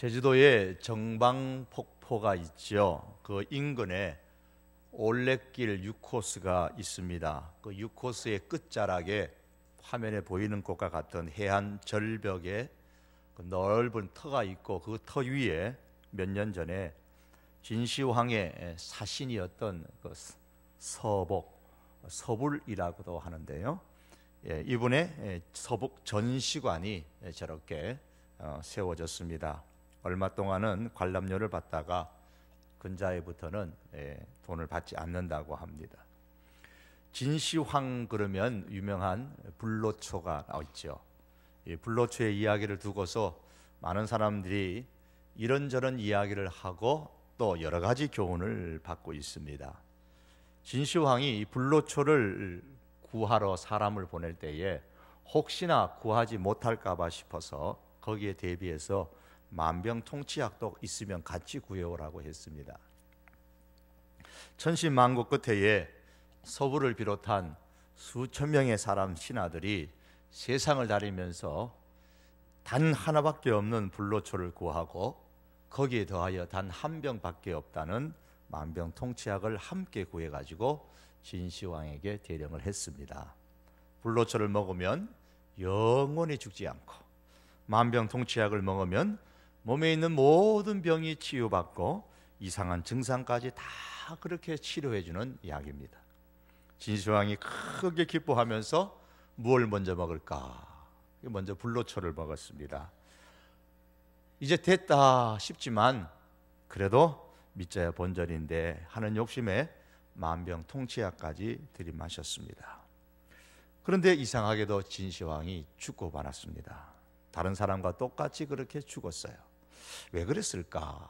제주도에 정방폭포가 있죠. 그 인근에 올레길 6코스가 있습니다. 그 6코스의 끝자락에 화면에 보이는 것과 같은 해안 절벽에 그 넓은 터가 있고, 그 터 위에 몇 년 전에 진시황의 사신이었던 그 서불이라고도 하는데요. 이분의 서북 전시관이 저렇게 세워졌습니다. 얼마 동안은 관람료를 받다가 근자에부터는 돈을 받지 않는다고 합니다. 진시황 그러면 유명한 불로초가 나있죠. 이 불로초의 이야기를 두고서 많은 사람들이 이런저런 이야기를 하고 또 여러 가지 교훈을 받고 있습니다. 진시황이 이 불로초를 구하러 사람을 보낼 때에 혹시나 구하지 못할까 봐 싶어서 거기에 대비해서 만병통치약도 있으면 같이 구해오라고 했습니다. 천신만고 끝에 서부를 비롯한 수천 명의 사람 신하들이 세상을 다니면서 단 하나밖에 없는 불로초를 구하고 거기에 더하여 단 한 병밖에 없다는 만병통치약을 함께 구해가지고 진시황에게 대령을 했습니다. 불로초를 먹으면 영원히 죽지 않고, 만병통치약을 먹으면 몸에 있는 모든 병이 치유받고 이상한 증상까지 다 그렇게 치료해주는 약입니다. 진시황이 크게 기뻐하면서 무엇을 먼저 먹을까? 먼저 불로초를 먹었습니다. 이제 됐다 싶지만 그래도 믿자야 본전인데 하는 욕심에 만병통치약까지 들이마셨습니다. 그런데 이상하게도 진시황이 죽고 말았습니다. 다른 사람과 똑같이 그렇게 죽었어요. 왜 그랬을까?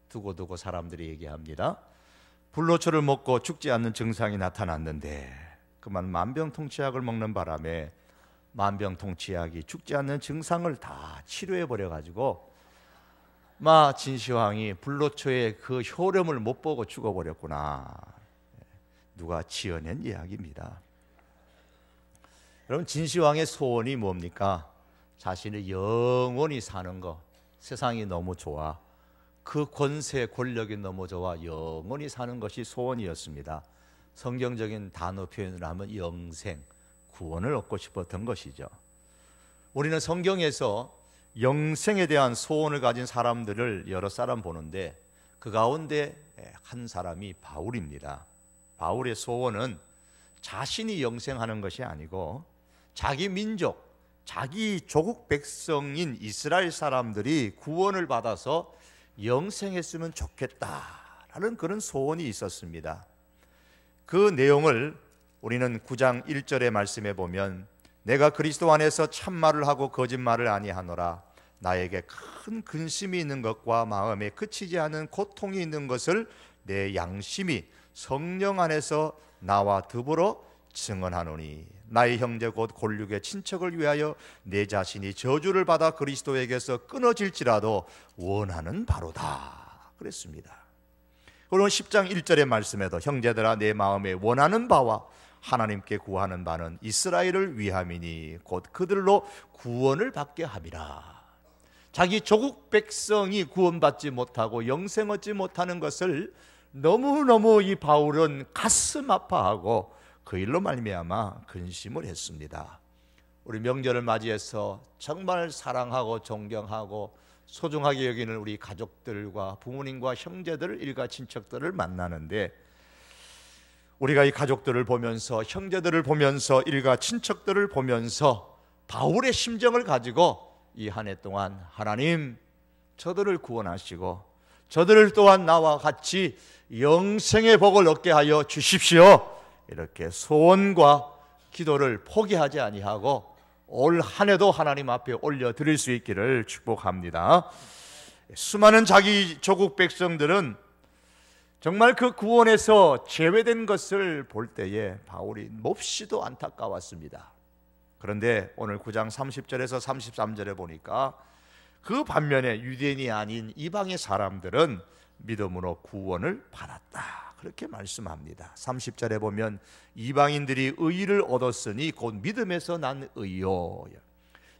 두고두고 사람들이 얘기합니다. 불로초를 먹고 죽지 않는 증상이 나타났는데 그만 만병통치약을 먹는 바람에 만병통치약이 죽지 않는 증상을 다 치료해버려가지고 진시황이 불로초의 그 효력을 못 보고 죽어버렸구나. 누가 지어낸 이야기입니다. 여러분, 진시황의 소원이 뭡니까? 자신이 영원히 사는 거. 세상이 너무 좋아, 그 권세 권력이 너무 좋아 영원히 사는 것이 소원이었습니다. 성경적인 단어 표현을 하면 영생, 구원을 얻고 싶었던 것이죠. 우리는 성경에서 영생에 대한 소원을 가진 사람들을 여러 사람 보는데 그 가운데 한 사람이 바울입니다. 바울의 소원은 자신이 영생하는 것이 아니고 자기 민족, 자기 조국 백성인 이스라엘 사람들이 구원을 받아서 영생했으면 좋겠다라는 그런 소원이 있었습니다. 그 내용을 우리는 9장 1절의 말씀에 보면 내가 그리스도 안에서 참말을 하고 거짓말을 아니하노라. 나에게 큰 근심이 있는 것과 마음에 그치지 않은 고통이 있는 것을 내 양심이 성령 안에서 나와 더불어 증언하노니 나의 형제 곧 골육의 친척을 위하여 내 자신이 저주를 받아 그리스도에게서 끊어질지라도 원하는 바로다 그랬습니다. 그리고 10장 1절의 말씀에도 형제들아 내 마음에 원하는 바와 하나님께 구하는 바는 이스라엘을 위함이니 곧 그들로 구원을 받게 함이라. 자기 조국 백성이 구원받지 못하고 영생 얻지 못하는 것을 너무너무 이 바울은 가슴 아파하고 그 일로 말미암아 근심을 했습니다. 우리 명절을 맞이해서 정말 사랑하고 존경하고 소중하게 여기는 우리 가족들과 부모님과 형제들, 일가 친척들을 만나는데 우리가 이 가족들을 보면서, 형제들을 보면서, 일가 친척들을 보면서 바울의 심정을 가지고 이 한 해 동안 하나님 저들을 구원하시고 저들을 또한 나와 같이 영생의 복을 얻게 하여 주십시오. 이렇게 소원과 기도를 포기하지 아니하고 올 한 해도 하나님 앞에 올려드릴 수 있기를 축복합니다. 수많은 자기 조국 백성들은 정말 그 구원에서 제외된 것을 볼 때에 바울이 몹시도 안타까웠습니다. 그런데 오늘 9장 30절에서 33절에 보니까 그 반면에 유대인이 아닌 이방의 사람들은 믿음으로 구원을 받았다 그렇게 말씀합니다. 30절에 보면 이방인들이 의를 얻었으니 곧 믿음에서 난 의요.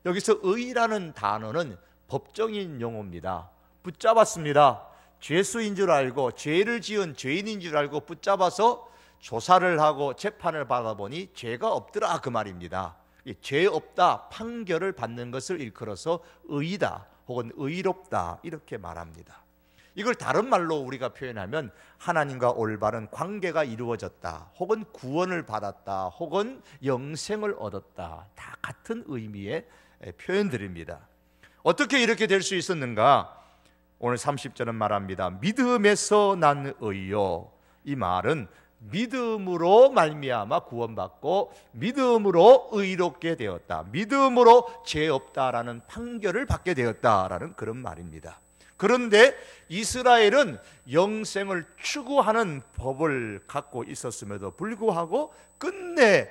여기서 의라는 단어는 법정인 용어입니다. 붙잡았습니다. 죄수인 줄 알고, 죄를 지은 죄인인 줄 알고 붙잡아서 조사를 하고 재판을 받아보니 죄가 없더라, 그 말입니다. 죄 없다 판결을 받는 것을 일컬어서 의이다 혹은 의롭다 이렇게 말합니다. 이걸 다른 말로 우리가 표현하면 하나님과 올바른 관계가 이루어졌다, 혹은 구원을 받았다, 혹은 영생을 얻었다, 다 같은 의미의 표현들입니다. 어떻게 이렇게 될 수 있었는가? 오늘 30절은 말합니다. 믿음에서 난 의요. 이 말은 믿음으로 말미암아 구원받고 믿음으로 의롭게 되었다, 믿음으로 죄 없다라는 판결을 받게 되었다라는 그런 말입니다. 그런데 이스라엘은 영생을 추구하는 법을 갖고 있었음에도 불구하고 끝내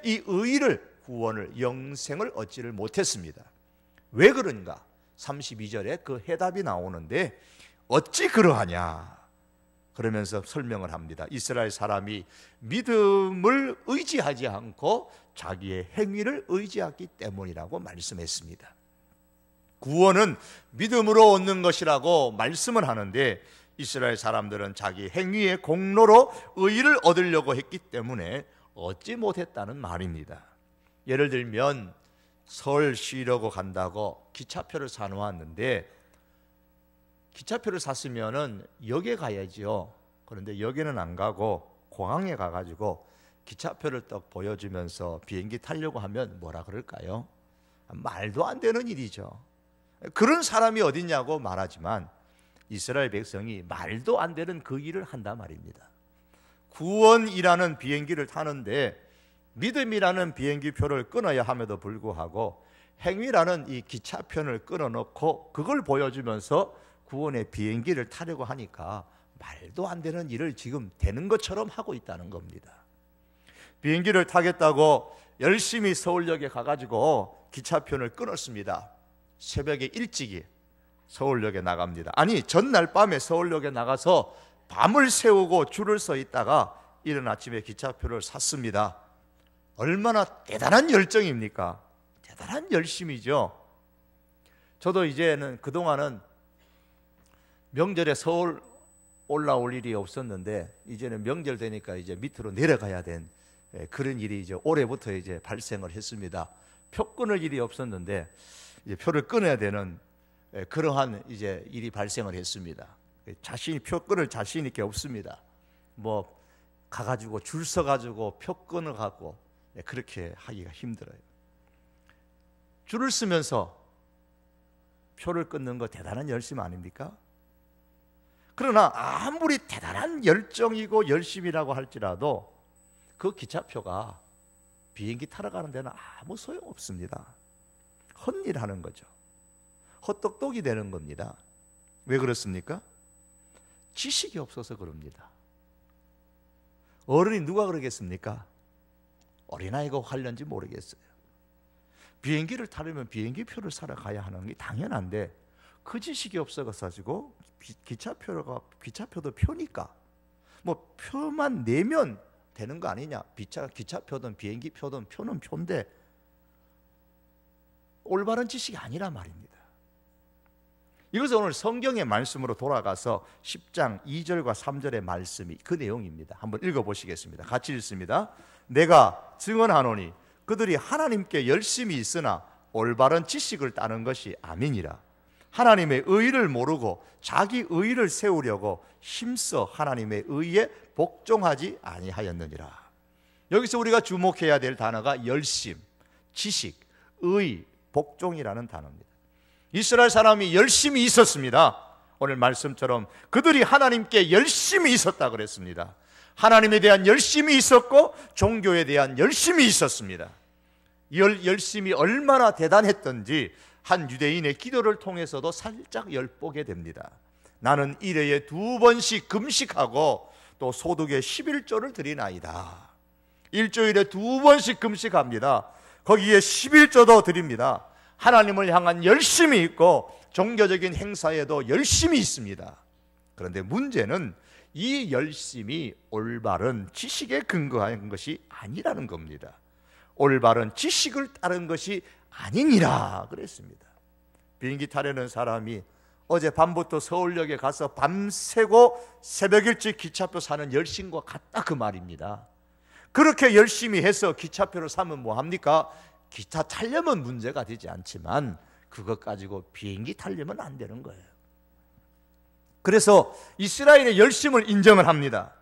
이 의를, 구원을, 영생을 얻지를 못했습니다. 왜 그런가? 32절에 그 해답이 나오는데 어찌 그러하냐 그러면서 설명을 합니다. 이스라엘 사람이 믿음을 의지하지 않고 자기의 행위를 의지하기 때문이라고 말씀했습니다. 구원은 믿음으로 얻는 것이라고 말씀을 하는데 이스라엘 사람들은 자기 행위의 공로로 의를 얻으려고 했기 때문에 얻지 못했다는 말입니다. 예를 들면 서울 쉬려고 간다고 기차표를 사놓았는데 기차표를 샀으면은 역에 가야죠. 그런데 역에는 안 가고 공항에 가가지고 기차표를 딱 보여주면서 비행기 타려고 하면 뭐라 그럴까요? 말도 안 되는 일이죠. 그런 사람이 어딨냐고 말하지만 이스라엘 백성이 말도 안 되는 그 일을 한단 말입니다. 구원이라는 비행기를 타는데 믿음이라는 비행기 표를 끊어야 함에도 불구하고 행위라는 이 기차편을 끊어놓고 그걸 보여주면서 구원의 비행기를 타려고 하니까 말도 안 되는 일을 지금 되는 것처럼 하고 있다는 겁니다. 비행기를 타겠다고 열심히 서울역에 가가지고 기차편을 끊었습니다. 새벽에 일찍이 서울역에 나갑니다. 아니, 전날 밤에 서울역에 나가서 밤을 새우고 줄을 서 있다가 이른 아침에 기차표를 샀습니다. 얼마나 대단한 열정입니까? 대단한 열심이죠. 저도 이제는 그동안은 명절에 서울 올라올 일이 없었는데 이제는 명절 되니까 이제 밑으로 내려가야 된 그런 일이 이제 올해부터 이제 발생을 했습니다. 표 끊을 일이 없었는데 이제 표를 끊어야 되는 그러한 이제 일이 발생을 했습니다. 자신이 표 끊을 자신 있게 없습니다. 뭐 가가지고 줄 서가지고 표 끊어가고 그렇게 하기가 힘들어요. 줄을 쓰면서 표를 끊는 거 대단한 열심 아닙니까? 그러나 아무리 대단한 열정이고 열심이라고 할지라도 그 기차표가 비행기 타러 가는 데는 아무 소용없습니다. 헛일하는 거죠. 헛똑똑이 되는 겁니다. 왜 그렇습니까? 지식이 없어서 그럽니다. 어른이 누가 그러겠습니까? 어린아이가 할는지 모르겠어요. 비행기를 타려면 비행기 표를 사러 가야 하는 게 당연한데 그 지식이 없어가지고 기차표도 표니까 뭐 표만 내면 되는 거 아니냐. 기차표든 비행기 표든 표는 표인데 올바른 지식이 아니란 말입니다. 이것은 오늘 성경의 말씀으로 돌아가서 10장 2절과 3절의 말씀이 그 내용입니다. 한번 읽어보시겠습니다. 같이 읽습니다. 내가 증언하노니 그들이 하나님께 열심히 있으나 올바른 지식을 따는 것이 아니니라. 하나님의 의를 모르고 자기 의를 세우려고 힘써 하나님의 의에 복종하지 아니하였느니라. 여기서 우리가 주목해야 될 단어가 열심, 지식, 의, 복종이라는 단어입니다. 이스라엘 사람이 열심히 있었습니다. 오늘 말씀처럼 그들이 하나님께 열심히 있었다 그랬습니다. 하나님에 대한 열심이 있었고 종교에 대한 열심이 있었습니다. 열심이 얼마나 대단했던지 한 유대인의 기도를 통해서도 살짝 엿보게 됩니다. 나는 일회에 2번씩 금식하고 또 소득의 11조를 드리나이다. 일주일에 2번씩 금식합니다. 거기에 11조도 드립니다. 하나님을 향한 열심이 있고 종교적인 행사에도 열심이 있습니다. 그런데 문제는 이 열심이 올바른 지식에 근거한 것이 아니라는 겁니다. 올바른 지식을 따른 것이 아니니라 그랬습니다. 비행기 타려는 사람이 어젯밤부터 서울역에 가서 밤새고 새벽 일찍 기차표 사는 열심과 같다 그 말입니다. 그렇게 열심히 해서 기차표를 사면 뭐합니까? 기차 타려면 문제가 되지 않지만 그것 가지고 비행기 타려면 안 되는 거예요. 그래서 이스라엘의 열심을 인정을 합니다.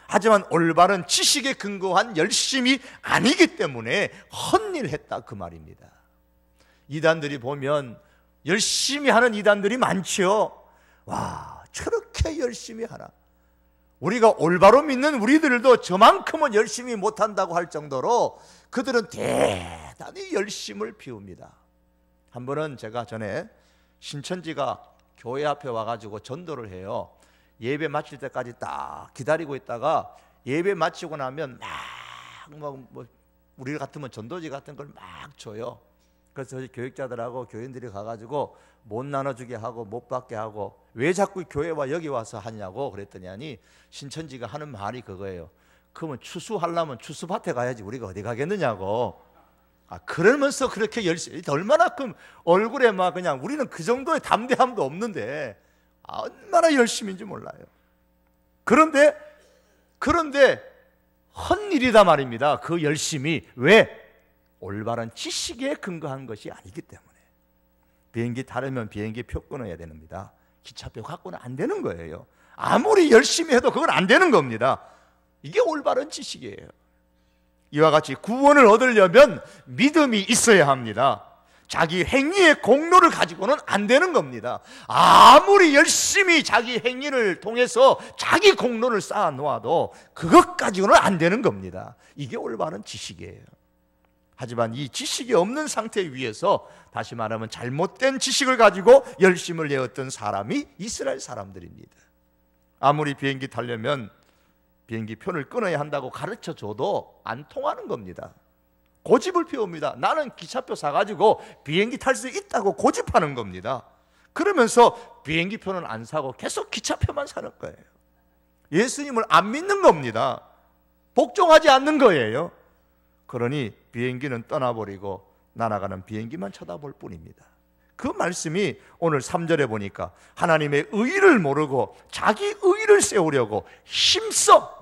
하지만 올바른 지식에 근거한 열심이 아니기 때문에 헛일을 했다 그 말입니다. 이단들이 보면 열심히 하는 이단들이 많지요. 와, 저렇게 열심히 하나. 우리가 올바로 믿는 우리들도 저만큼은 열심히 못한다고 할 정도로 그들은 대단히 열심을 피웁니다. 한 번은 제가 전에 신천지가 교회 앞에 와가지고 전도를 해요. 예배 마칠 때까지 딱 기다리고 있다가 예배 마치고 나면 막 우리 같으면 전도지 같은 걸 막 줘요. 그래서 교육자들하고 교인들이 가가지고 못 나눠주게 하고 못 받게 하고 왜 자꾸 교회와 여기 와서 하냐고 그랬더니 아니 신천지가 하는 말이 그거예요. 그러면 추수하려면 추수밭에 가야지 우리가 어디 가겠느냐고. 그러면서 그렇게 열심히 얼마나 큰 얼굴에 막 그냥 우리는 그 정도의 담대함도 없는데 얼마나 열심인지 몰라요. 그런데 헛일이다 말입니다. 그 열심이 왜? 올바른 지식에 근거한 것이 아니기 때문에. 비행기 타려면 비행기 표 끊어야 됩니다. 기차표 갖고는 안 되는 거예요. 아무리 열심히 해도 그건 안 되는 겁니다. 이게 올바른 지식이에요. 이와 같이 구원을 얻으려면 믿음이 있어야 합니다. 자기 행위의 공로를 가지고는 안 되는 겁니다. 아무리 열심히 자기 행위를 통해서 자기 공로를 쌓아 놓아도 그것 가지고는 안 되는 겁니다. 이게 올바른 지식이에요. 하지만 이 지식이 없는 상태 위에서 다시 말하면 잘못된 지식을 가지고 열심을 내었던 사람이 이스라엘 사람들입니다. 아무리 비행기 타려면 비행기 표를 끊어야 한다고 가르쳐줘도 안 통하는 겁니다. 고집을 피웁니다. 나는 기차표 사가지고 비행기 탈 수 있다고 고집하는 겁니다. 그러면서 비행기 표는 안 사고 계속 기차표만 사는 거예요. 예수님을 안 믿는 겁니다. 복종하지 않는 거예요. 그러니 비행기는 떠나버리고 날아가는 비행기만 쳐다볼 뿐입니다. 그 말씀이 오늘 3절에 보니까 하나님의 의를 모르고 자기 의를 세우려고 힘써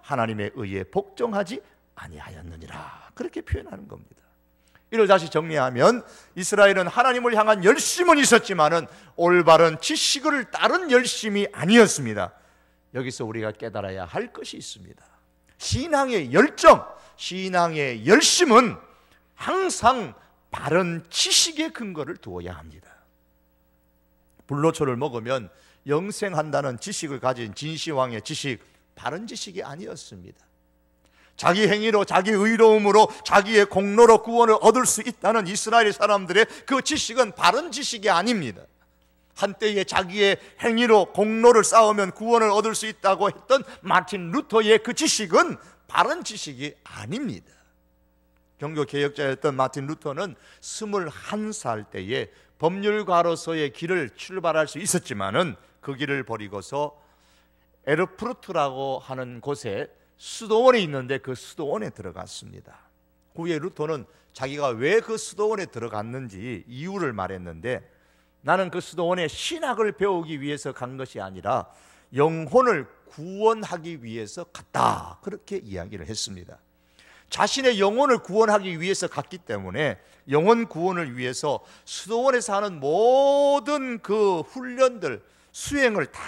하나님의 의에 복종하지 아니하였느니라, 그렇게 표현하는 겁니다. 이를 다시 정리하면 이스라엘은 하나님을 향한 열심은 있었지만은 올바른 지식을 따른 열심이 아니었습니다. 여기서 우리가 깨달아야 할 것이 있습니다. 신앙의 열정, 신앙의 열심은 항상 바른 지식의 근거를 두어야 합니다. 불로초를 먹으면 영생한다는 지식을 가진 진시황의 지식, 바른 지식이 아니었습니다. 자기 행위로, 자기 의로움으로, 자기의 공로로 구원을 얻을 수 있다는 이스라엘 사람들의 그 지식은 바른 지식이 아닙니다. 한때에 자기의 행위로 공로를 쌓으면 구원을 얻을 수 있다고 했던 마틴 루터의 그 지식은 바른 지식이 아닙니다. 종교 개혁자였던 마틴 루터는 21살 때에 법률가로서의 길을 출발할 수 있었지만은 그 길을 버리고서 에르푸르트라고 하는 곳에 수도원이 있는데 그 수도원에 들어갔습니다. 후에 루터는 자기가 왜 그 수도원에 들어갔는지 이유를 말했는데, 나는 그 수도원에 신학을 배우기 위해서 간 것이 아니라 영혼을 구원하기 위해서 갔다, 그렇게 이야기를 했습니다. 자신의 영혼을 구원하기 위해서 갔기 때문에 영혼 구원을 위해서 수도원에서 하는 모든 그 훈련들, 수행을 다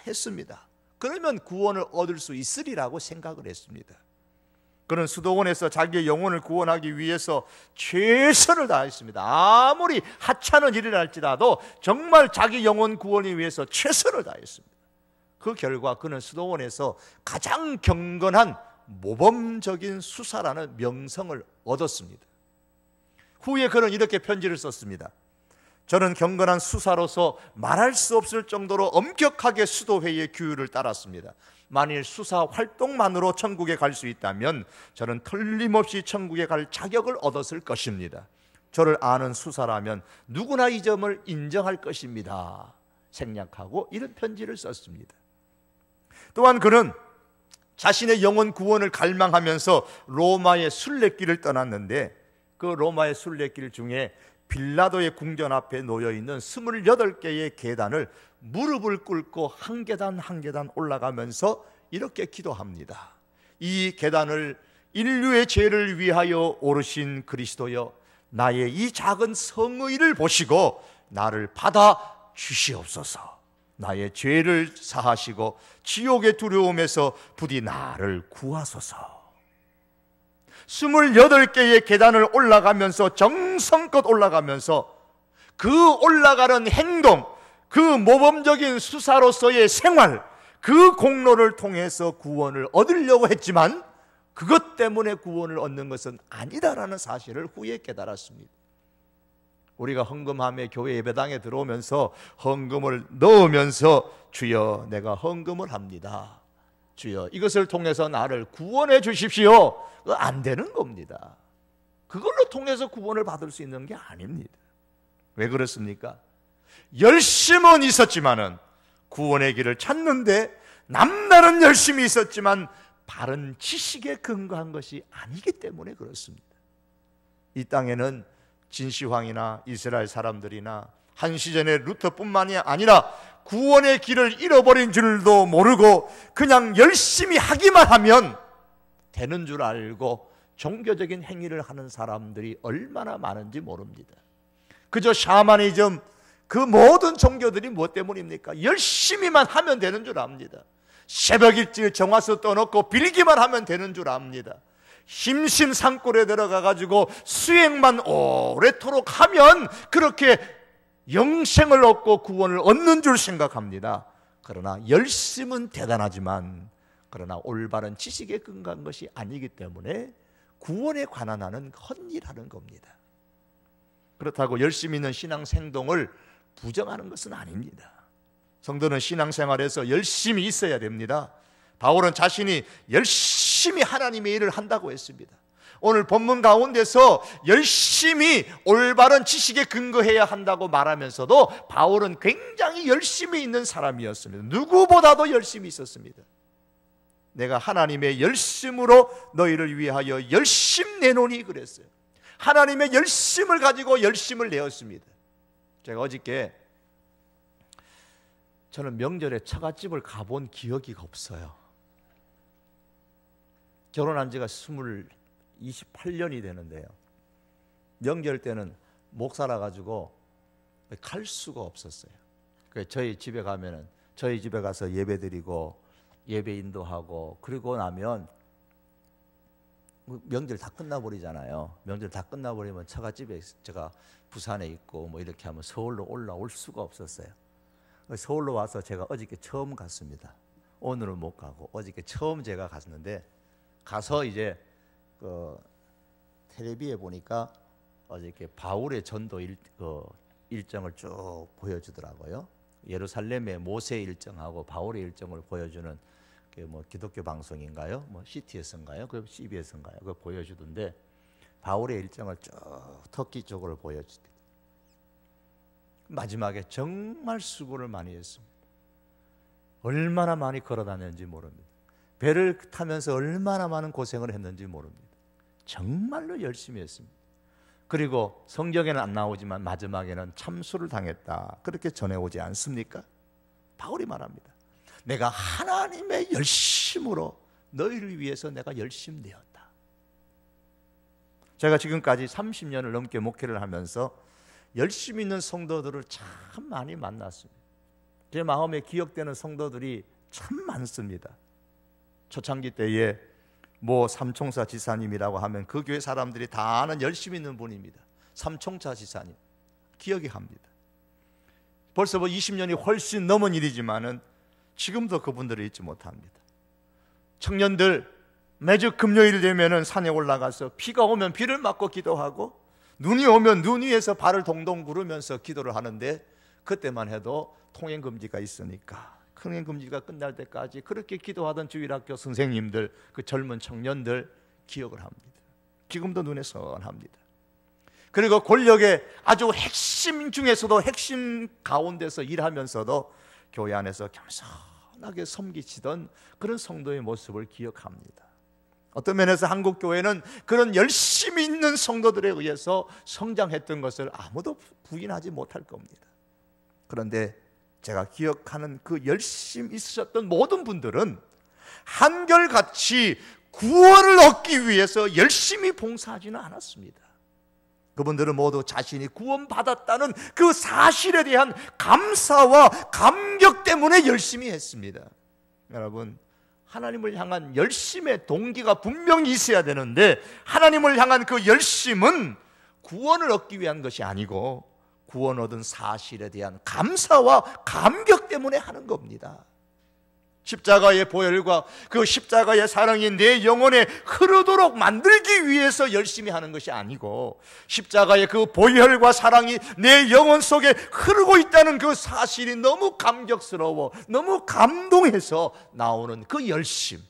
했습니다. 그러면 구원을 얻을 수 있으리라고 생각을 했습니다. 그는 수도원에서 자기의 영혼을 구원하기 위해서 최선을 다했습니다. 아무리 하찮은 일을 할지라도 정말 자기 영혼 구원을 위해서 최선을 다했습니다. 그 결과 그는 수도원에서 가장 경건한 모범적인 수사라는 명성을 얻었습니다. 후에 그는 이렇게 편지를 썼습니다. 저는 경건한 수사로서 말할 수 없을 정도로 엄격하게 수도회의 규율을 따랐습니다. 만일 수사 활동만으로 천국에 갈 수 있다면 저는 틀림없이 천국에 갈 자격을 얻었을 것입니다. 저를 아는 수사라면 누구나 이 점을 인정할 것입니다. 생략하고 이런 편지를 썼습니다. 또한 그는 자신의 영혼 구원을 갈망하면서 로마의 순례길을 떠났는데 그 로마의 순례길 중에 빌라도의 궁전 앞에 놓여있는 28개의 계단을 무릎을 꿇고 한 계단 한 계단 올라가면서 이렇게 기도합니다. 이 계단을 인류의 죄를 위하여 오르신 그리스도여, 나의 이 작은 성의를 보시고 나를 받아 주시옵소서. 나의 죄를 사하시고 지옥의 두려움에서 부디 나를 구하소서. 28개의 계단을 올라가면서, 정성껏 올라가면서 그 올라가는 행동, 그 모범적인 수사로서의 생활, 그 공로를 통해서 구원을 얻으려고 했지만 그것 때문에 구원을 얻는 것은 아니다라는 사실을 후에 깨달았습니다. 우리가 헌금함에 교회 예배당에 들어오면서 헌금을 넣으면서 주여 내가 헌금을 합니다, 주여 이것을 통해서 나를 구원해 주십시오, 그거 안 되는 겁니다. 그걸로 통해서 구원을 받을 수 있는 게 아닙니다. 왜 그렇습니까? 열심은 있었지만은 구원의 길을 찾는데 남다른 열심이 있었지만 바른 지식에 근거한 것이 아니기 때문에 그렇습니다. 이 땅에는 진시황이나 이스라엘 사람들이나 한시전의 루터뿐만이 아니라 구원의 길을 잃어버린 줄도 모르고 그냥 열심히 하기만 하면 되는 줄 알고 종교적인 행위를 하는 사람들이 얼마나 많은지 모릅니다. 그저 샤머니즘, 그 모든 종교들이 무엇 때문입니까? 열심히만 하면 되는 줄 압니다. 새벽일찍 정화수 떠놓고 빌기만 하면 되는 줄 압니다. 심심산골에 들어가가지고 수행만 오래도록 하면 그렇게 영생을 얻고 구원을 얻는 줄 생각합니다. 그러나 열심은 대단하지만 그러나 올바른 지식에 근거한 것이 아니기 때문에 구원에 관한 하는 헛일하는 겁니다. 그렇다고 열심히 있는 신앙생동을 부정하는 것은 아닙니다. 성도는 신앙생활에서 열심히 있어야 됩니다. 바울은 자신이 열심히 하나님의 일을 한다고 했습니다. 오늘 본문 가운데서 열심히 올바른 지식에 근거해야 한다고 말하면서도 바울은 굉장히 열심히 있는 사람이었습니다. 누구보다도 열심히 있었습니다. 내가 하나님의 열심으로 너희를 위하여 열심 내노니 그랬어요. 하나님의 열심을 가지고 열심을 내었습니다. 제가 어저께 저는 명절에 처갓집을 가본 기억이 없어요. 결혼한 지가 28년이 되는데요. 명절 때는 목사라 가지고 갈 수가 없었어요. 저희 집에 가면은 저희 집에 가서 예배드리고 예배 인도하고 그리고 나면 명절 다 끝나버리잖아요. 명절 다 끝나버리면 처갓집에 제가 부산에 있고 뭐 이렇게 하면 서울로 올라올 수가 없었어요. 서울로 와서 제가 어저께 처음 갔습니다. 오늘은 못 가고 어저께 처음 제가 갔는데 가서 이제 그 텔레비에 보니까 어저께 바울의 전도 일정을 쭉 보여주더라고요. 예루살렘의 모세 일정하고 바울의 일정을 보여주는 뭐 기독교 방송인가요? 뭐 CTS인가요? 그 CBS인가요? 그거 보여주던데 바울의 일정을 쭉 터키 쪽으로 보여주대. 마지막에 정말 수고를 많이 했습니다. 얼마나 많이 걸어다녔는지 모릅니다. 배를 타면서 얼마나 많은 고생을 했는지 모릅니다. 정말로 열심히 했습니다. 그리고 성경에는 안 나오지만 마지막에는 참수를 당했다 그렇게 전해오지 않습니까? 바울이 말합니다. 내가 하나님의 열심으로 너희를 위해서 내가 열심 내었다. 제가 지금까지 30년을 넘게 목회를 하면서 열심히 있는 성도들을 참 많이 만났습니다. 제 마음에 기억되는 성도들이 참 많습니다. 초창기 때에 모 삼총사 지사님이라고 하면 그 교회 사람들이 다 아는 열심히 있는 분입니다. 삼총사 지사님 기억이 합니다. 벌써 20년이 훨씬 넘은 일이지만은 지금도 그분들을 잊지 못합니다. 청년들 매주 금요일 되면은 산에 올라가서 비가 오면 비를 맞고 기도하고 눈이 오면 눈 위에서 발을 동동 구르면서 기도를 하는데 그때만 해도 통행금지가 있으니까 통행금지가 끝날 때까지 그렇게 기도하던 주일학교 선생님들, 그 젊은 청년들 기억을 합니다. 지금도 눈에 선합니다. 그리고 권력의 아주 핵심 중에서도 핵심 가운데서 일하면서도 교회 안에서 겸손하게 섬기시던 그런 성도의 모습을 기억합니다. 어떤 면에서 한국 교회는 그런 열심히 있는 성도들에 의해서 성장했던 것을 아무도 부인하지 못할 겁니다. 그런데 제가 기억하는 그 열심히 있으셨던 모든 분들은 한결같이 구원을 얻기 위해서 열심히 봉사하지는 않았습니다. 그분들은 모두 자신이 구원받았다는 그 사실에 대한 감사와 감격 때문에 열심히 했습니다. 여러분, 하나님을 향한 열심의 동기가 분명히 있어야 되는데, 하나님을 향한 그 열심은 구원을 얻기 위한 것이 아니고 구원 얻은 사실에 대한 감사와 감격 때문에 하는 겁니다. 십자가의 보혈과 그 십자가의 사랑이 내 영혼에 흐르도록 만들기 위해서 열심히 하는 것이 아니고, 십자가의 그 보혈과 사랑이 내 영혼 속에 흐르고 있다는 그 사실이 너무 감격스러워, 너무 감동해서 나오는 그 열심,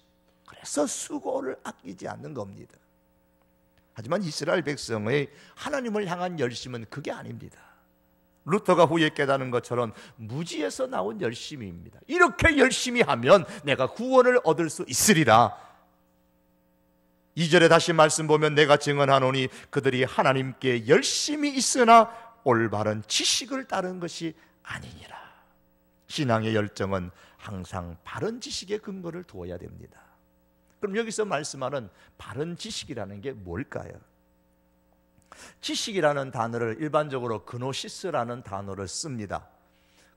그래서 수고를 아끼지 않는 겁니다. 하지만 이스라엘 백성의 하나님을 향한 열심은 그게 아닙니다. 루터가 후에 깨닫는 것처럼 무지에서 나온 열심입니다. 이렇게 열심히 하면 내가 구원을 얻을 수 있으리라. 2절에 다시 말씀 보면 내가 증언하노니 그들이 하나님께 열심히 있으나 올바른 지식을 따른 것이 아니니라. 신앙의 열정은 항상 바른 지식의 근거를 두어야 됩니다. 그럼 여기서 말씀하는 바른 지식이라는 게 뭘까요? 지식이라는 단어를 일반적으로 그노시스라는 단어를 씁니다.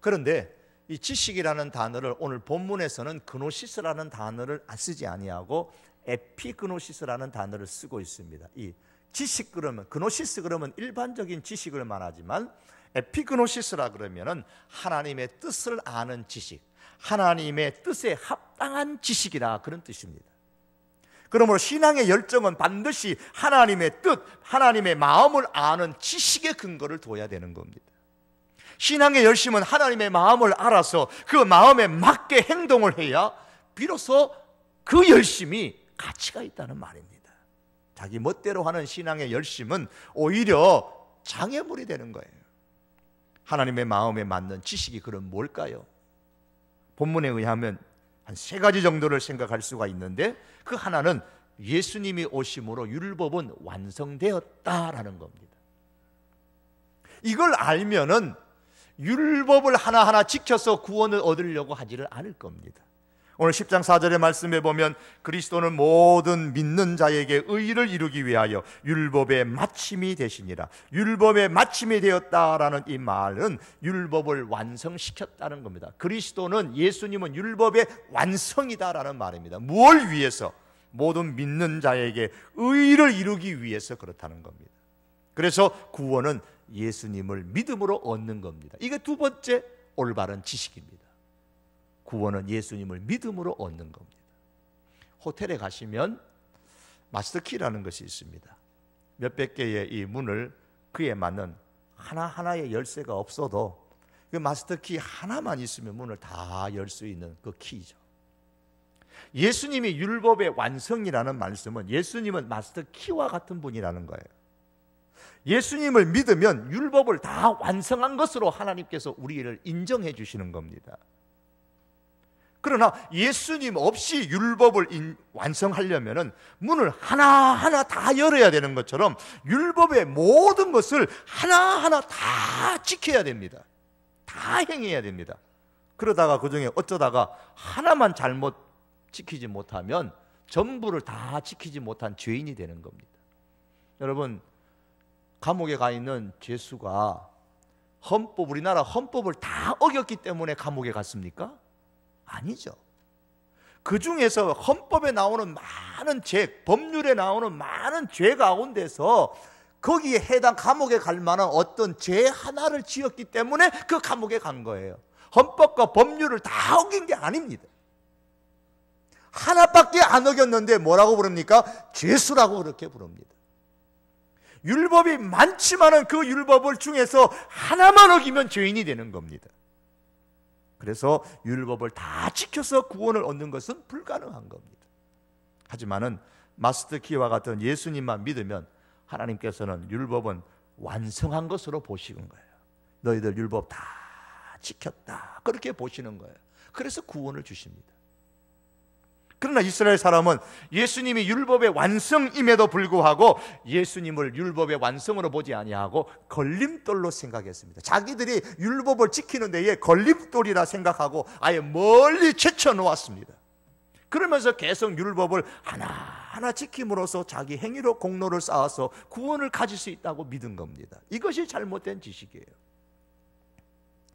그런데 이 지식이라는 단어를 오늘 본문에서는 그노시스라는 단어를 쓰지 아니하고 에피그노시스라는 단어를 쓰고 있습니다. 이 지식 그러면, 그노시스 그러면 일반적인 지식을 말하지만, 에피그노시스라 그러면은 하나님의 뜻을 아는 지식, 하나님의 뜻에 합당한 지식이라, 그런 뜻입니다. 그러므로 신앙의 열정은 반드시 하나님의 뜻, 하나님의 마음을 아는 지식의 근거를 둬야 되는 겁니다. 신앙의 열심은 하나님의 마음을 알아서 그 마음에 맞게 행동을 해야 비로소 그 열심이 가치가 있다는 말입니다. 자기 멋대로 하는 신앙의 열심은 오히려 장애물이 되는 거예요. 하나님의 마음에 맞는 지식이 그럼 뭘까요? 본문에 의하면 한 3가지 정도를 생각할 수가 있는데, 그 하나는 예수님이 오심으로 율법은 완성되었다라는 겁니다. 이걸 알면은 율법을 하나하나 지켜서 구원을 얻으려고 하지를 않을 겁니다. 오늘 10장 4절의 말씀에 보면 그리스도는 모든 믿는 자에게 의를 이루기 위하여 율법의 마침이 되시니라. 율법의 마침이 되었다라는 이 말은 율법을 완성시켰다는 겁니다. 그리스도는, 예수님은 율법의 완성이다라는 말입니다. 무엇을 위해서? 모든 믿는 자에게 의를 이루기 위해서 그렇다는 겁니다. 그래서 구원은 예수님을 믿음으로 얻는 겁니다. 이게 두 번째 올바른 지식입니다. 구원은 예수님을 믿음으로 얻는 겁니다. 호텔에 가시면 마스터키라는 것이 있습니다. 몇백 개의 이 문을 그에 맞는 하나하나의 열쇠가 없어도 그 마스터키 하나만 있으면 문을 다 열 수 있는 그 키죠. 예수님이 율법의 완성이라는 말씀은 예수님은 마스터키와 같은 분이라는 거예요. 예수님을 믿으면 율법을 다 완성한 것으로 하나님께서 우리를 인정해 주시는 겁니다. 그러나 예수님 없이 율법을 완성하려면 문을 하나하나 다 열어야 되는 것처럼 율법의 모든 것을 하나하나 다 지켜야 됩니다. 다 행해야 됩니다. 그러다가 그중에 어쩌다가 하나만 잘못 지키지 못하면 전부를 다 지키지 못한 죄인이 되는 겁니다. 여러분, 감옥에 가 있는 죄수가 우리나라 헌법을 다 어겼기 때문에 감옥에 갔습니까? 아니죠. 그 중에서 헌법에 나오는 많은 죄, 법률에 나오는 많은 죄 가운데서 거기에 해당 감옥에 갈 만한 어떤 죄 하나를 지었기 때문에 그 감옥에 간 거예요. 헌법과 법률을 다 어긴 게 아닙니다. 하나밖에 안 어겼는데 뭐라고 부릅니까? 죄수라고 그렇게 부릅니다. 율법이 많지만은 그 율법을 중에서 하나만 어기면 죄인이 되는 겁니다. 그래서 율법을 다 지켜서 구원을 얻는 것은 불가능한 겁니다. 하지만은 마스터키와 같은 예수님만 믿으면 하나님께서는 율법은 완성한 것으로 보시는 거예요. 너희들 율법 다 지켰다, 그렇게 보시는 거예요. 그래서 구원을 주십니다. 그러나 이스라엘 사람은 예수님이 율법의 완성임에도 불구하고 예수님을 율법의 완성으로 보지 아니하고 걸림돌로 생각했습니다. 자기들이 율법을 지키는 데에 걸림돌이라 생각하고 아예 멀리 제쳐놓았습니다. 그러면서 계속 율법을 하나하나 지킴으로써 자기 행위로 공로를 쌓아서 구원을 가질 수 있다고 믿은 겁니다. 이것이 잘못된 지식이에요.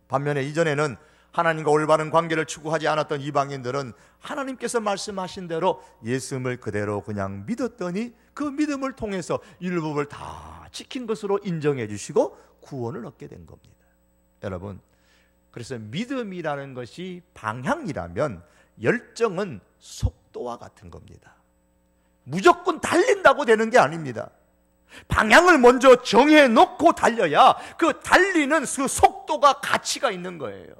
반면에 이전에는 하나님과 올바른 관계를 추구하지 않았던 이방인들은 하나님께서 말씀하신 대로 예수님을 그대로 그냥 믿었더니 그 믿음을 통해서 율법을 다 지킨 것으로 인정해 주시고 구원을 얻게 된 겁니다. 여러분, 그래서 믿음이라는 것이 방향이라면 열정은 속도와 같은 겁니다. 무조건 달린다고 되는 게 아닙니다. 방향을 먼저 정해놓고 달려야 그 달리는 그 속도가 가치가 있는 거예요.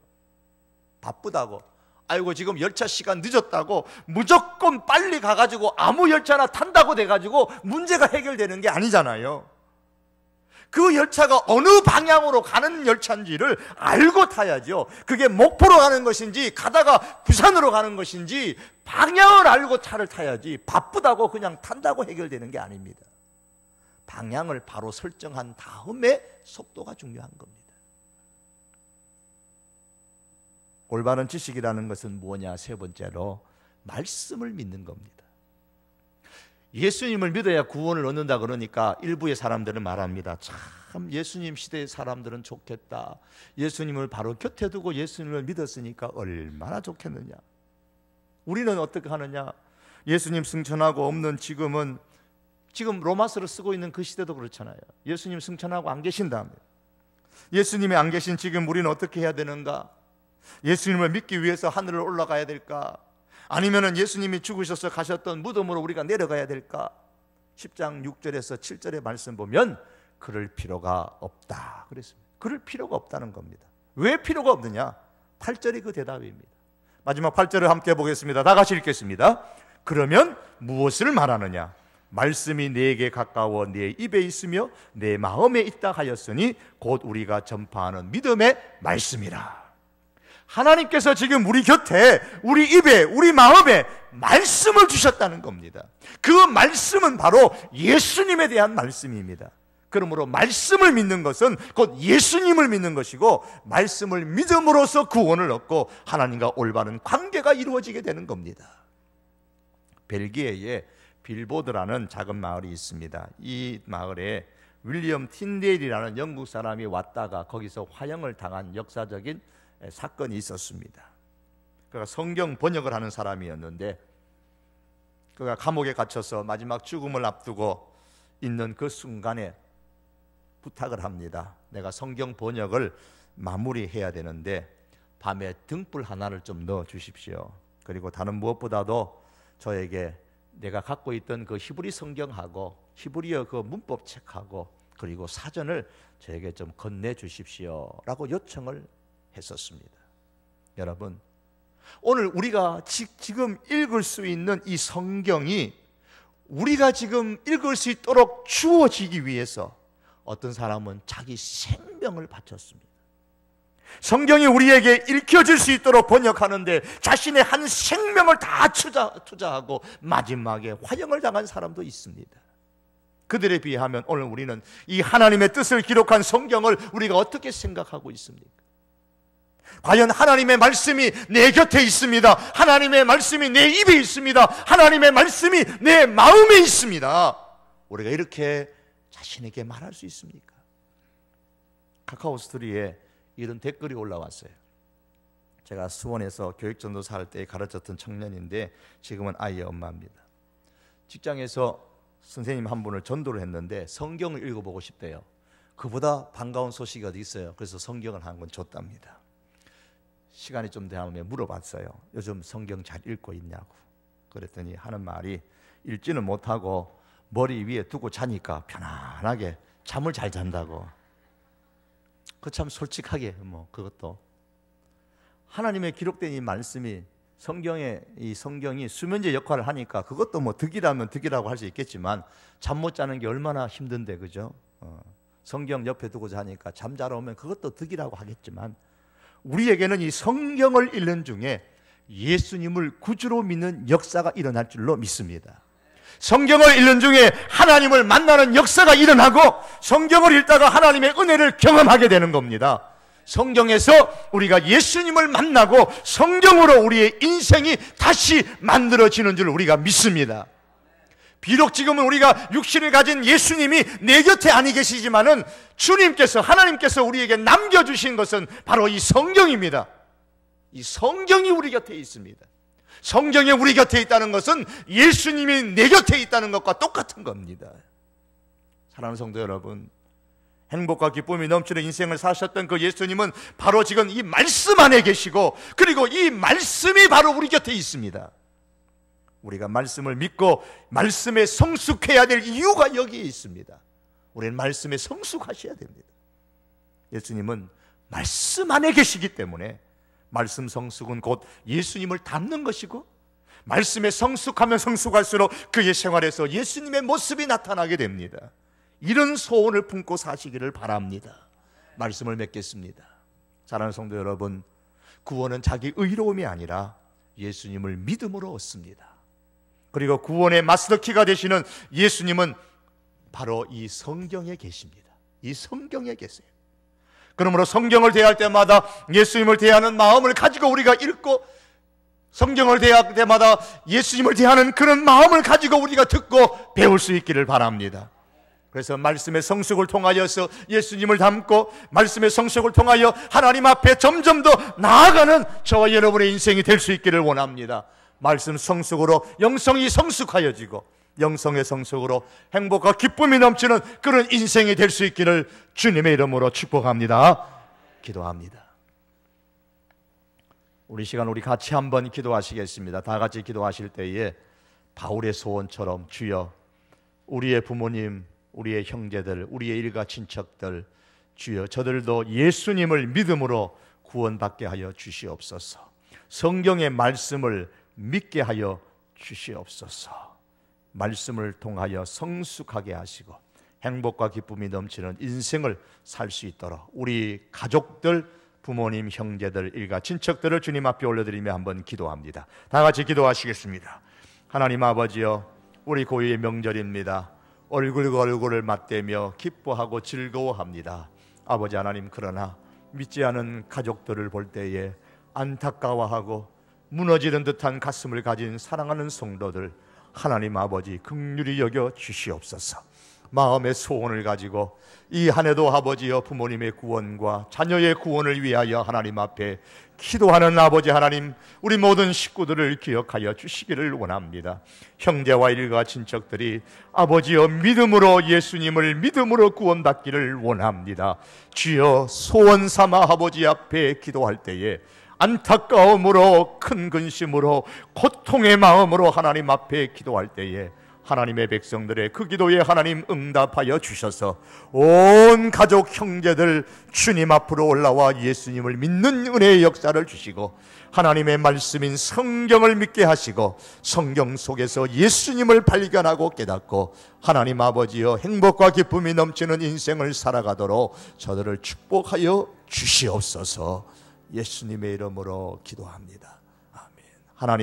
바쁘다고, 아이고 지금 열차 시간 늦었다고 무조건 빨리 가가지고 아무 열차나 탄다고 돼가지고 문제가 해결되는 게 아니잖아요. 그 열차가 어느 방향으로 가는 열차인지를 알고 타야죠. 그게 목포로 가는 것인지 가다가 부산으로 가는 것인지 방향을 알고 차를 타야지, 바쁘다고 그냥 탄다고 해결되는 게 아닙니다. 방향을 바로 설정한 다음에 속도가 중요한 겁니다. 올바른 지식이라는 것은 뭐냐? 세 번째로 말씀을 믿는 겁니다. 예수님을 믿어야 구원을 얻는다 그러니까 일부의 사람들은 말합니다. 참 예수님 시대의 사람들은 좋겠다. 예수님을 바로 곁에 두고 예수님을 믿었으니까 얼마나 좋겠느냐. 우리는 어떻게 하느냐? 예수님 승천하고 없는 지금 로마서를 쓰고 있는 그 시대도 그렇잖아요. 예수님 승천하고 안 계신다면, 예수님이 안 계신 지금 우리는 어떻게 해야 되는가? 예수님을 믿기 위해서 하늘을 올라가야 될까? 아니면은 예수님이 죽으셔서 가셨던 무덤으로 우리가 내려가야 될까? 10장 6절에서 7절의 말씀 보면 그럴 필요가 없다 그랬습니다. 그럴 필요가 없다는 겁니다. 왜 필요가 없느냐? 8절이 그 대답입니다. 마지막 8절을 함께 보겠습니다. 다 같이 읽겠습니다. 그러면 무엇을 말하느냐? 말씀이 내게 가까워 내 입에 있으며 내 마음에 있다 하였으니 곧 우리가 전파하는 믿음의 말씀이라. 하나님께서 지금 우리 곁에, 우리 입에, 우리 마음에 말씀을 주셨다는 겁니다. 그 말씀은 바로 예수님에 대한 말씀입니다. 그러므로 말씀을 믿는 것은 곧 예수님을 믿는 것이고, 말씀을 믿음으로써 구원을 얻고 하나님과 올바른 관계가 이루어지게 되는 겁니다. 벨기에에 빌보드라는 작은 마을이 있습니다. 이 마을에 윌리엄 틴데일이라는 영국 사람이 왔다가 거기서 화형을 당한 역사적인 사건이 있었습니다. 그가 성경 번역을 하는 사람이었는데, 그가 감옥에 갇혀서 마지막 죽음을 앞두고 있는 그 순간에 부탁을 합니다. 내가 성경 번역을 마무리해야 되는데 밤에 등불 하나를 좀 넣어 주십시오. 그리고 다른 무엇보다도 저에게 내가 갖고 있던 그 히브리 성경하고 히브리어 그 문법 책하고 그리고 사전을 저에게 좀 건네 주십시오 라고 요청을 했었습니다. 여러분, 오늘 우리가 지금 읽을 수 있는 이 성경이 우리가 지금 읽을 수 있도록 주어지기 위해서 어떤 사람은 자기 생명을 바쳤습니다. 성경이 우리에게 읽혀질 수 있도록 번역하는데 자신의 한 생명을 다 투자하고 마지막에 화형을 당한 사람도 있습니다. 그들에 비하면 오늘 우리는 이 하나님의 뜻을 기록한 성경을 우리가 어떻게 생각하고 있습니까? 과연 하나님의 말씀이 내 곁에 있습니다. 하나님의 말씀이 내 입에 있습니다. 하나님의 말씀이 내 마음에 있습니다. 우리가 이렇게 자신에게 말할 수 있습니까? 카카오 스토리에 이런 댓글이 올라왔어요. 제가 수원에서 교육전도사 할 때 가르쳤던 청년인데 지금은 아이의 엄마입니다. 직장에서 선생님 한 분을 전도를 했는데 성경을 읽어보고 싶대요. 그보다 반가운 소식이 어디 있어요. 그래서 성경을 한 권 줬답니다. 시간이 좀 되면 물어봤어요. 요즘 성경 잘 읽고 있냐고. 그랬더니 하는 말이 읽지는 못하고 머리 위에 두고 자니까 편안하게 잠을 잘 잔다고. 그 참 솔직하게 그것도 하나님의 기록된 이 말씀이 이 성경이 수면제 역할을 하니까 그것도 득이라면 득이라고 할 수 있겠지만 잠 못 자는 게 얼마나 힘든데, 그죠? 성경 옆에 두고 자니까 잠자러 오면 그것도 득이라고 하겠지만 우리에게는 이 성경을 읽는 중에 예수님을 구주로 믿는 역사가 일어날 줄로 믿습니다. 성경을 읽는 중에 하나님을 만나는 역사가 일어나고 성경을 읽다가 하나님의 은혜를 경험하게 되는 겁니다. 성경에서 우리가 예수님을 만나고 성경으로 우리의 인생이 다시 만들어지는 줄 우리가 믿습니다. 비록 지금은 우리가 육신을 가진 예수님이 내 곁에 아니 계시지만은 주님께서, 하나님께서 우리에게 남겨주신 것은 바로 이 성경입니다. 이 성경이 우리 곁에 있습니다. 성경이 우리 곁에 있다는 것은 예수님이 내 곁에 있다는 것과 똑같은 겁니다. 사랑하는 성도 여러분, 행복과 기쁨이 넘치는 인생을 사셨던 그 예수님은 바로 지금 이 말씀 안에 계시고, 그리고 이 말씀이 바로 우리 곁에 있습니다. 우리가 말씀을 믿고 말씀에 성숙해야 될 이유가 여기에 있습니다. 우리는 말씀에 성숙하셔야 됩니다. 예수님은 말씀 안에 계시기 때문에 말씀 성숙은 곧 예수님을 닮는 것이고, 말씀에 성숙하면 성숙할수록 그의 생활에서 예수님의 모습이 나타나게 됩니다. 이런 소원을 품고 사시기를 바랍니다. 말씀을 맺겠습니다. 사랑하는 성도 여러분, 구원은 자기 의로움이 아니라 예수님을 믿음으로 얻습니다. 그리고 구원의 마스터키가 되시는 예수님은 바로 이 성경에 계십니다. 이 성경에 계세요. 그러므로 성경을 대할 때마다 예수님을 대하는 마음을 가지고 우리가 읽고, 성경을 대할 때마다 예수님을 대하는 그런 마음을 가지고 우리가 듣고 배울 수 있기를 바랍니다. 그래서 말씀의 성숙을 통하여서 예수님을 닮고, 말씀의 성숙을 통하여 하나님 앞에 점점 더 나아가는 저와 여러분의 인생이 될 수 있기를 원합니다. 말씀 성숙으로 영성이 성숙하여지고, 영성의 성숙으로 행복과 기쁨이 넘치는 그런 인생이 될 수 있기를 주님의 이름으로 축복합니다. 기도합니다. 우리 시간 우리 같이 한번 기도하시겠습니다. 다 같이 기도하실 때에 바울의 소원처럼, 주여 우리의 부모님, 우리의 형제들, 우리의 일가 친척들, 주여 저들도 예수님을 믿음으로 구원받게 하여 주시옵소서. 성경의 말씀을 믿게 하여 주시옵소서. 말씀을 통하여 성숙하게 하시고 행복과 기쁨이 넘치는 인생을 살 수 있도록 우리 가족들, 부모님, 형제들, 일가 친척들을 주님 앞에 올려드리며 한번 기도합니다. 다 같이 기도하시겠습니다. 하나님 아버지여, 우리 고유의 명절입니다. 얼굴과 얼굴을 맞대며 기뻐하고 즐거워합니다. 아버지 하나님, 그러나 믿지 않은 가족들을 볼 때에 안타까워하고 무너지는 듯한 가슴을 가진 사랑하는 성도들, 하나님 아버지 긍휼히 여겨 주시옵소서. 마음의 소원을 가지고 이 한 해도 아버지여 부모님의 구원과 자녀의 구원을 위하여 하나님 앞에 기도하는 아버지 하나님, 우리 모든 식구들을 기억하여 주시기를 원합니다. 형제와 일가 친척들이 아버지여 믿음으로, 예수님을 믿음으로 구원받기를 원합니다. 주여 소원 삼아 아버지 앞에 기도할 때에 안타까움으로, 큰 근심으로, 고통의 마음으로 하나님 앞에 기도할 때에 하나님의 백성들의 그 기도에 하나님 응답하여 주셔서 온 가족 형제들 주님 앞으로 올라와 예수님을 믿는 은혜의 역사를 주시고, 하나님의 말씀인 성경을 믿게 하시고, 성경 속에서 예수님을 발견하고 깨닫고 하나님 아버지여 행복과 기쁨이 넘치는 인생을 살아가도록 저들을 축복하여 주시옵소서. 예수님의 이름으로 기도합니다. 아멘. 하나님